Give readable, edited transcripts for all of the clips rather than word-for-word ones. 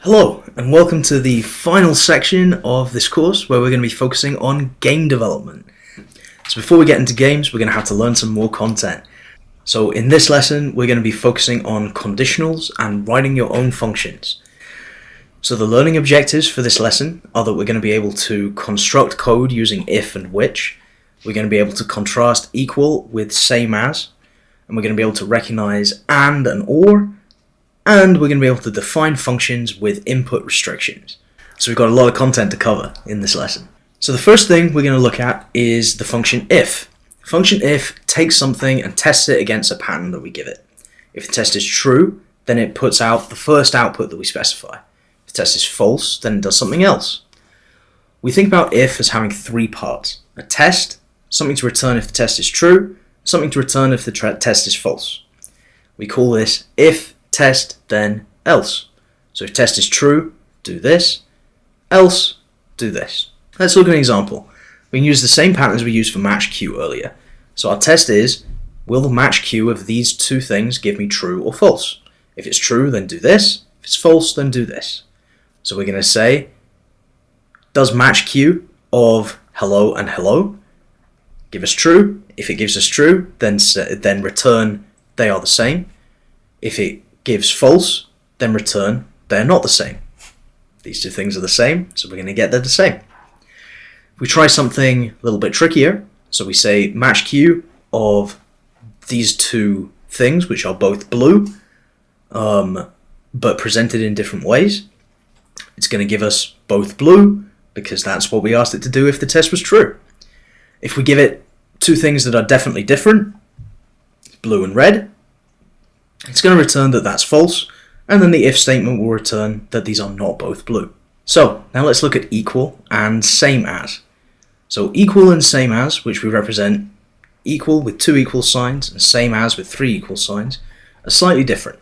Hello, and welcome to the final section of this course where we're going to be focusing on game development. So before we get into games, we're going to have to learn some more content. So in this lesson, we're going to be focusing on conditionals and writing your own functions. So the learning objectives for this lesson are that we're going to be able to construct code using if and which. We're going to be able to contrast equal with same as, and we're going to be able to recognize and or, and we're going to be able to define functions with input restrictions. So we've got a lot of content to cover in this lesson. So the first thing we're going to look at is the function if. Function if takes something and tests it against a pattern that we give it. If the test is true, then it puts out the first output that we specify. If the test is false, then it does something else. We think about if as having three parts. A test, something to return if the test is true, something to return if the test is false. We call this if test, then else. So if test is true, do this, else, do this. Let's look at an example. We can use the same pattern as we used for match Q earlier. So our test is, will the match Q of these two things give me true or false? If it's true, then do this. If it's false, then do this. So we're going to say, does match Q of hello and hello give us true? If it gives us true, then return they are the same. If it gives false, then return they're not the same. These two things are the same, so we're going to get they're the same. If we try something a little bit trickier, so we say match Q of these two things, which are both blue, but presented in different ways. It's going to give us both blue, because that's what we asked it to do if the test was true. If we give it two things that are definitely different, blue and red, it's going to return that that's false, and then the if statement will return that these are not both blue. So now let's look at equal and same as. So equal and same as, which we represent equal with two equal signs and same as with three equal signs, are slightly different.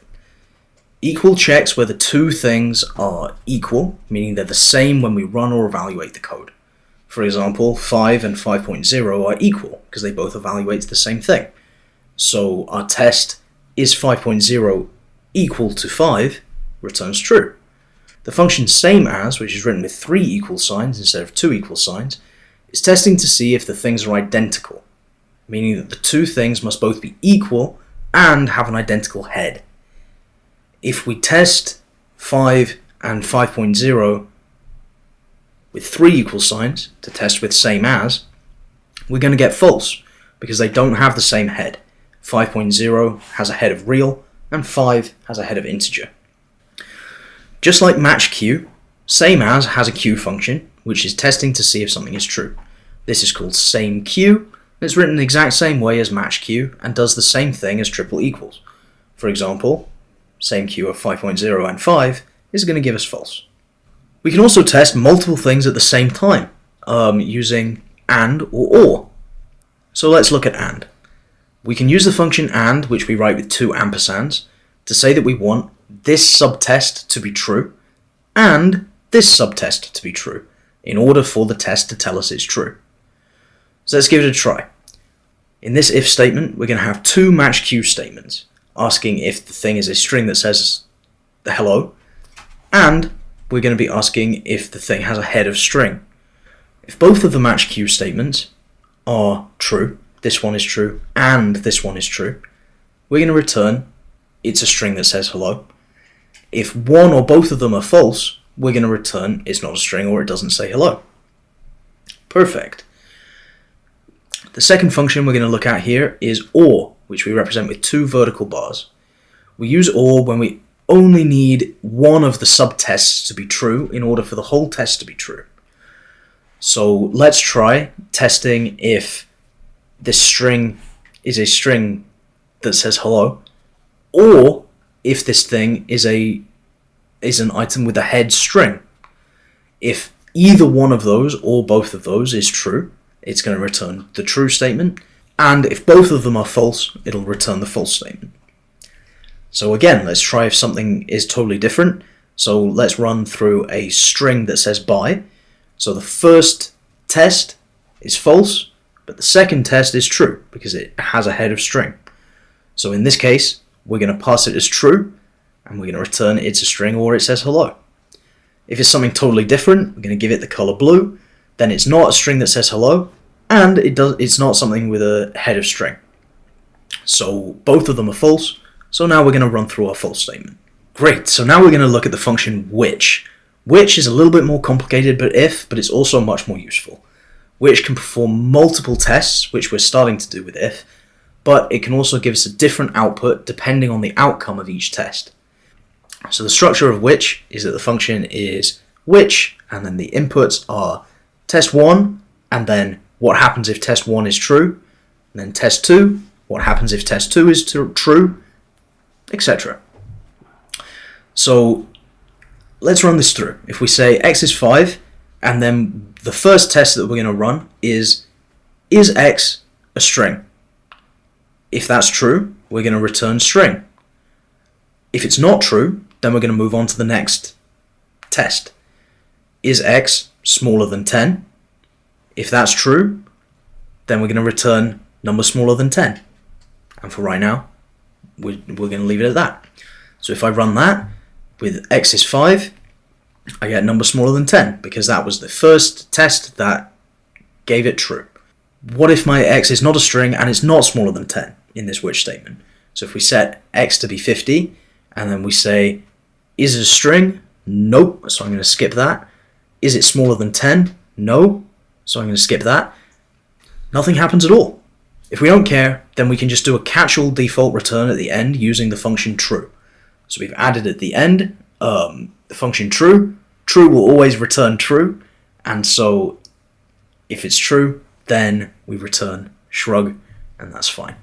Equal checks whether two things are equal, meaning they're the same when we run or evaluate the code. For example, 5 and 5.0 are equal because they both evaluate the same thing. So our test is 5.0 equal to 5 returns true. The function same as, which is written with three equal signs instead of two equal signs, is testing to see if the things are identical, meaning that the two things must both be equal and have an identical head. If we test 5 and 5.0 with three equal signs to test with same as, we're going to get false because they don't have the same head. 5.0 has a head of real and 5 has a head of integer. Just like match Q, same as has a Q function which is testing to see if something is true. This is called same Q. It's written the exact same way as match Q and does the same thing as triple equals. For example, same Q of 5.0 and 5 is going to give us false. We can also test multiple things at the same time using and or. So let's look at and. We can use the function and, which we write with two ampersands, to say that we want this subtest to be true and this subtest to be true in order for the test to tell us it's true. So let's give it a try. In this if statement, we're going to have two match Q statements, asking if the thing is a string that says the hello, and we're going to be asking if the thing has a head of string. If both of the match Q statements are true, this one is true and this one is true, we're going to return it's a string that says hello. If one or both of them are false, we're going to return it's not a string or it doesn't say hello. Perfect. The second function we're going to look at here is or, which we represent with two vertical bars. We use or when we only need one of the subtests to be true in order for the whole test to be true. So let's try testing if this string is a string that says hello, or if this thing is an item with a head string. If either one of those or both of those is true, it's going to return the true statement, and if both of them are false, it'll return the false statement. So again, let's try if something is totally different. So let's run through a string that says bye. So the first test is false, but the second test is true because it has a head of string. So in this case, we're going to pass it as true, and we're going to return it's a string or it says hello. If it's something totally different, we're going to give it the color blue. Then it's not a string that says hello, and it's not something with a head of string. So both of them are false. So now we're going to run through our false statement. Great, so now we're going to look at the function which. Which is a little bit more complicated but it's also much more useful. Which can perform multiple tests, which we're starting to do with if, but it can also give us a different output depending on the outcome of each test. So the structure of which is that the function is which, and then the inputs are test1, and then what happens if test1 is true, and then test2, what happens if test2 is true, etc. So let's run this through. If we say x is 5, and then the first test that we're going to run is x a string? If that's true, we're going to return string. If it's not true, then we're going to move on to the next test. Is x smaller than 10? If that's true, then we're going to return number smaller than 10. And for right now, we're going to leave it at that. So if I run that with x is 5, I get number smaller than 10 because that was the first test that gave it true. What if my x is not a string and it's not smaller than 10 in this which statement? So if we set x to be 50 and then we say, is it a string? Nope, so I'm going to skip that. Is it smaller than 10? No, so I'm going to skip that. Nothing happens at all. If we don't care, then we can just do a catch-all default return at the end using the function true. So we've added at the end the function true. True will always return true, and so if it's true, then we return shrug, and that's fine.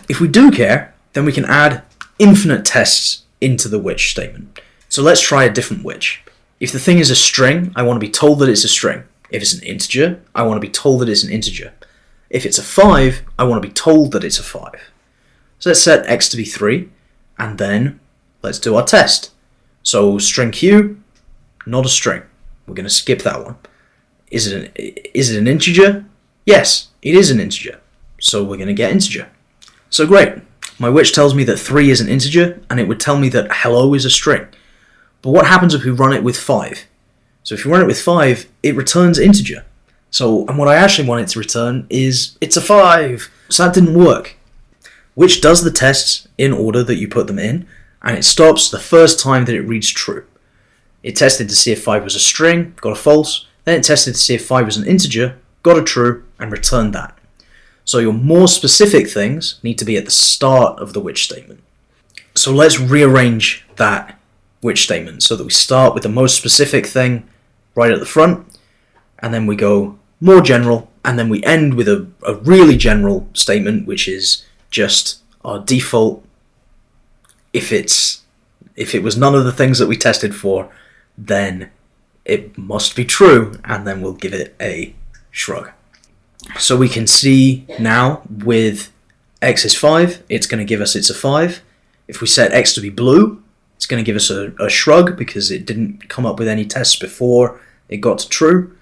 If we do care, then we can add infinite tests into the which statement. So let's try a different which. If the thing is a string, I want to be told that it's a string. If it's an integer, I want to be told that it's an integer. If it's a 5, I want to be told that it's a 5. So let's set x to be 3, and then let's do our test. So string q, not a string. We're going to skip that one. Is it an integer? Yes, it is an integer. So we're going to get integer. So great. My which tells me that 3 is an integer, and it would tell me that hello is a string. But what happens if we run it with 5? So if you run it with 5, it returns integer. And what I actually want it to return is, it's a 5. So that didn't work. Which does the tests in order that you put them in, and it stops the first time that it reads true. It tested to see if 5 was a string, got a false, then it tested to see if 5 was an integer, got a true, and returned that. So your more specific things need to be at the start of the which statement. So let's rearrange that which statement so that we start with the most specific thing right at the front, and then we go more general, and then we end with a really general statement, which is just our default. If it was none of the things that we tested for, then it must be true, and then we'll give it a shrug. So we can see now with x is 5, it's going to give us it's a 5. If we set x to be blue, it's going to give us a shrug because it didn't come up with any tests before it got to true.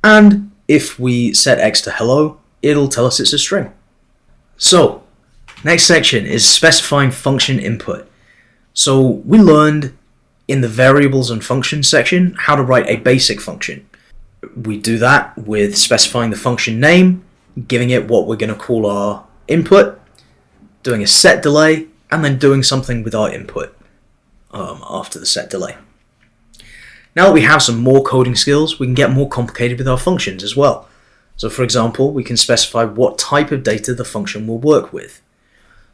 And if we set x to hello, it'll tell us it's a string. So, next section is specifying function input. So we learned in the variables and functions section how to write a basic function. We do that with specifying the function name, giving it what we're going to call our input, doing a set delay, and then doing something with our input after the set delay. Now that we have some more coding skills, we can get more complicated with our functions as well. So for example, we can specify what type of data the function will work with.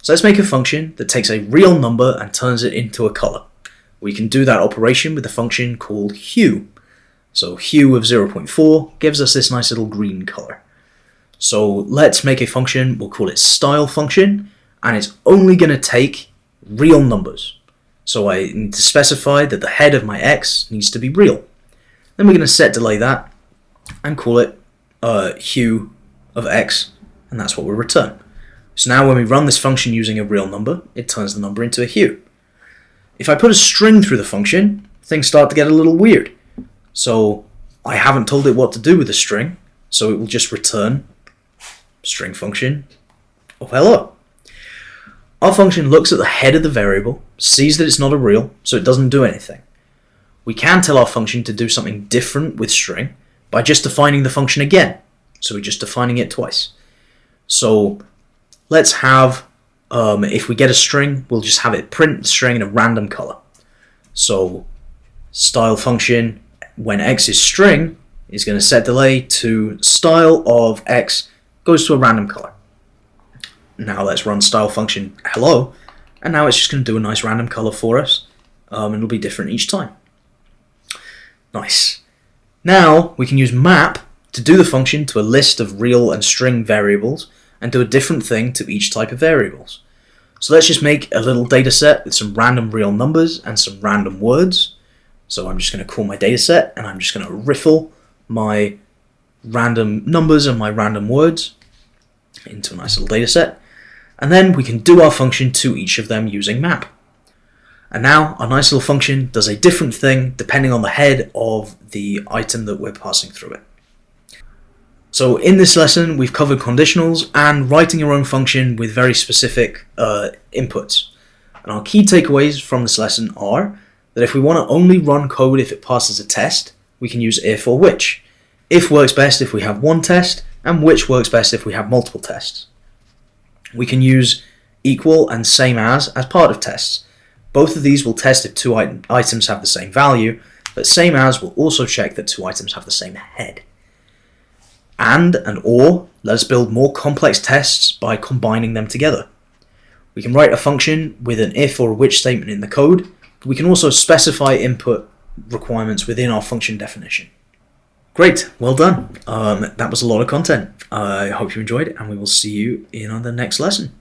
So let's make a function that takes a real number and turns it into a color. We can do that operation with a function called hue. So hue of 0.4 gives us this nice little green color. So let's make a function, we'll call it style function, and it's only going to take real numbers. So I need to specify that the head of my x needs to be real. Then we're going to set delay that and call it hue of x, and that's what we'll return. So now when we run this function using a real number, it turns the number into a hue. If I put a string through the function, things start to get a little weird. So I haven't told it what to do with the string, so it will just return string function of hello. Our function looks at the head of the variable, sees that it's not a real, so it doesn't do anything. we can tell our function to do something different with string by just defining the function again. So we're just defining it twice. So let's have, if we get a string, we'll just have it print the string in a random color. So style function, when x is string, is going to set delay to style of x goes to a random color. Now let's run style function hello, and now it's just going to do a nice random color for us, and it'll be different each time. Nice. Now we can use map to do the function to a list of real and string variables and do a different thing to each type of variables. So let's just make a little data set with some random real numbers and some random words. So I'm just going to call my data set, and I'm just going to riffle my random numbers and my random words into a nice little data set. And then we can do our function to each of them using map. And now our nice little function does a different thing depending on the head of the item that we're passing through it. So in this lesson, we've covered conditionals and writing your own function with very specific inputs. And our key takeaways from this lesson are that if we want to only run code if it passes a test, we can use if or which. If works best if we have one test, and which works best if we have multiple tests. We can use equal and same as part of tests. Both of these will test if two items have the same value, but same as will also check that two items have the same head. And or let us build more complex tests by combining them together. We can write a function with an if or a which statement in the code. We can also specify input requirements within our function definition. Great, well done. That was a lot of content. I hope you enjoyed it, and we will see you in the next lesson.